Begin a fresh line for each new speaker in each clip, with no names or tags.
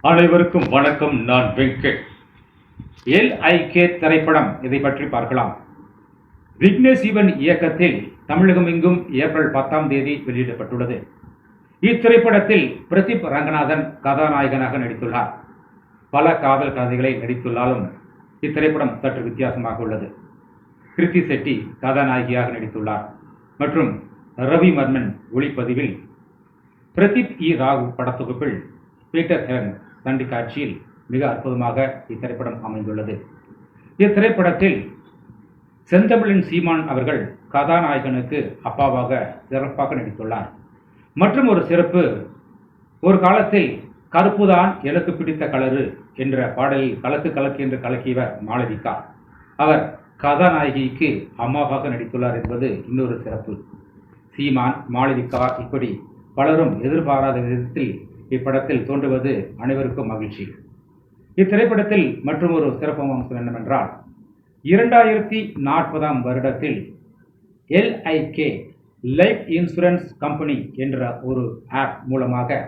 அனைவருக்கும் வணக்கம். நான் வெங்கட். LIK திரைப்படம், இதை பற்றி பார்க்கலாம். விக்னேஷ் சிவன் இயக்கத்தில் தமிழகம் எங்கும் ஏப்ரல் 10ஆம் தேதி வெளியிடப்பட்டுள்ளது. இத்திரைப்படத்தில் பிரதீப் ரங்கநாதன் கதாநாயகனாக நடித்துள்ளார். பல காதல் கதைகளை நடித்துள்ளாலும் இத்திரைப்படம் சற்று வித்தியாசமாக உள்ளது. கிருத்தி செட்டி கதாநாயகியாக நடித்துள்ளார் மற்றும் ரவி வர்மன் ஒளிப்பதிவில், பிரதீப் ராகு படத்தொகுப்பில் பீட்டர் ஹெரன் தண்டி காட்சியில் மிக அற்புதமாக இத்திரைப்படம் அமைந்துள்ளது. இத்திரைப்படத்தில் செந்தமிழின் சீமான் அவர்கள் கதாநாயகனுக்கு அப்பாவாக சிறப்பாக நடித்துள்ளார். மற்றும் ஒரு சிறப்பு, ஒரு காலத்தில் கருப்புதான் எனக்கு பிடித்த கலரு என்ற பாடலில் கலக்கு கலக்கு என்று கலக்கியவர் மாளவிகா. அவர் கதாநாயகிக்கு அம்மாவாக நடித்துள்ளார் என்பது இன்னொரு சிறப்பு. சீமான், மாளவிகா இப்படி பலரும் எதிர்பாராத விதத்தில் இப்படத்தில் தோன்றுவது அனைவருக்கும் மகிழ்ச்சி. இத்திரைப்படத்தில் மற்றும் ஒரு சிறப்பு அம்சம் என்னவென்றால், 2040ஆம் வருடத்தில் LIK லைஃப் இன்சூரன்ஸ் கம்பெனி என்ற ஒரு ஆப் மூலமாக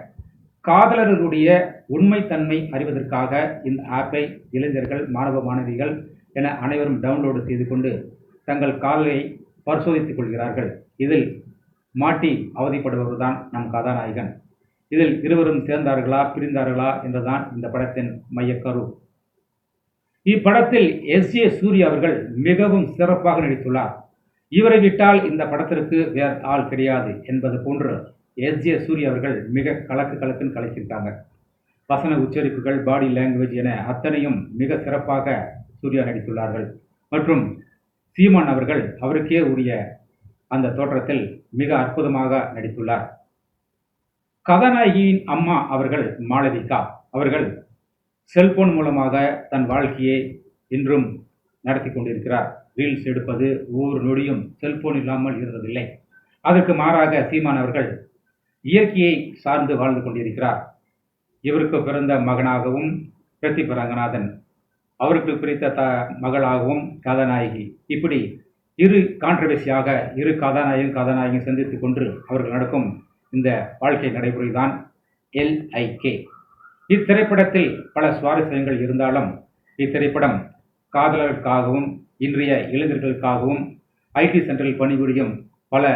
காதலர்களுடைய உண்மைத்தன்மை அறிவதற்காக இந்த ஆப்பை இளைஞர்கள், மாணவ மாணவிகள் என அனைவரும் டவுன்லோடு செய்து கொண்டு தங்கள் காதலை பரிசோதித்துக் கொள்கிறார்கள். இதில் மாட்டி அவதிப்படுபவர்தான் நம் கதாநாயகன். இதில் இருவரும் சேர்ந்தார்களா பிரிந்தார்களா என்றுதான் இந்த படத்தின் மையக்கரு. இப்படத்தில் SJ சூர்யா அவர்கள் மிகவும் சிறப்பாக நடித்துள்ளார். இவரை விட்டால் இந்த படத்திற்கு வேறு ஆள் கிடையாது என்பது போன்று SJ சூர்யா அவர்கள் மிக கலக்குன்னு கலக்கியிருக்காங்க. வசன உச்சரிப்புகள், பாடி லாங்குவேஜ் என அத்தனையும் மிக சிறப்பாக சூர்யா நடித்துள்ளார்கள். மற்றும் சீமான் அவர்கள் அவருக்கே உரிய அந்த தோற்றத்தில் மிக அற்புதமாக நடித்துள்ளார். கதாநாயகியின் அம்மா அவர்கள் மாளவிகா அவர்கள் செல்போன் மூலமாக தன் வாழ்க்கையை இன்றும் நடத்தி கொண்டிருக்கிறார். ரீல்ஸ் எடுப்பது ஒவ்வொரு நொடியும் செல்போன் இல்லாமல் இருந்ததில்லை. அதற்கு மாறாக சீமான் அவர்கள் இயற்கையை சார்ந்து வாழ்ந்து கொண்டிருக்கிறார். இவருக்கு பிறந்த மகனாகவும் பிரதீப் ரங்கநாதன், அவருக்கு பிடித்த மகளாகவும் கதாநாயகி, இப்படி இரு கான்ட்ரவர்சியாக இரு கதாநாயகன் சந்தித்துக் கொண்டு அவர்கள் நடக்கும் இந்த வாழ்க்கை நடைமுறைதான் LIK. இத்திரைப்படத்தில் பல சுவாரஸ்யங்கள் இருந்தாலும் இத்திரைப்படம் காதலர்களுக்காகவும் இன்றைய இளைஞர்களுக்காகவும் IT சென்டரில் பணிபுரியும் பல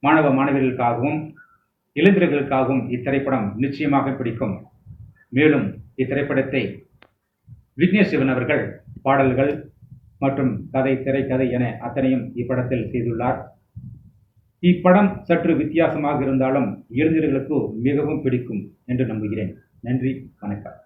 மாணவ மாணவிகளுக்காகவும் இளைஞர்களுக்காகவும் இத்திரைப்படம் நிச்சயமாக பிடிக்கும். மேலும் இத்திரைப்படத்தை விக்னேஷ் சிவன் அவர்கள் பாடல்கள் மற்றும் கதை, திரைக்கதை என அத்தனையும் இப்படத்தில் செய்துள்ளார். இப்படம் சற்று வித்தியாசமாக இருந்தாலும் இளைஞர்களுக்கு மிகவும் பிடிக்கும் என்று நம்புகிறேன். நன்றி, வணக்கம்.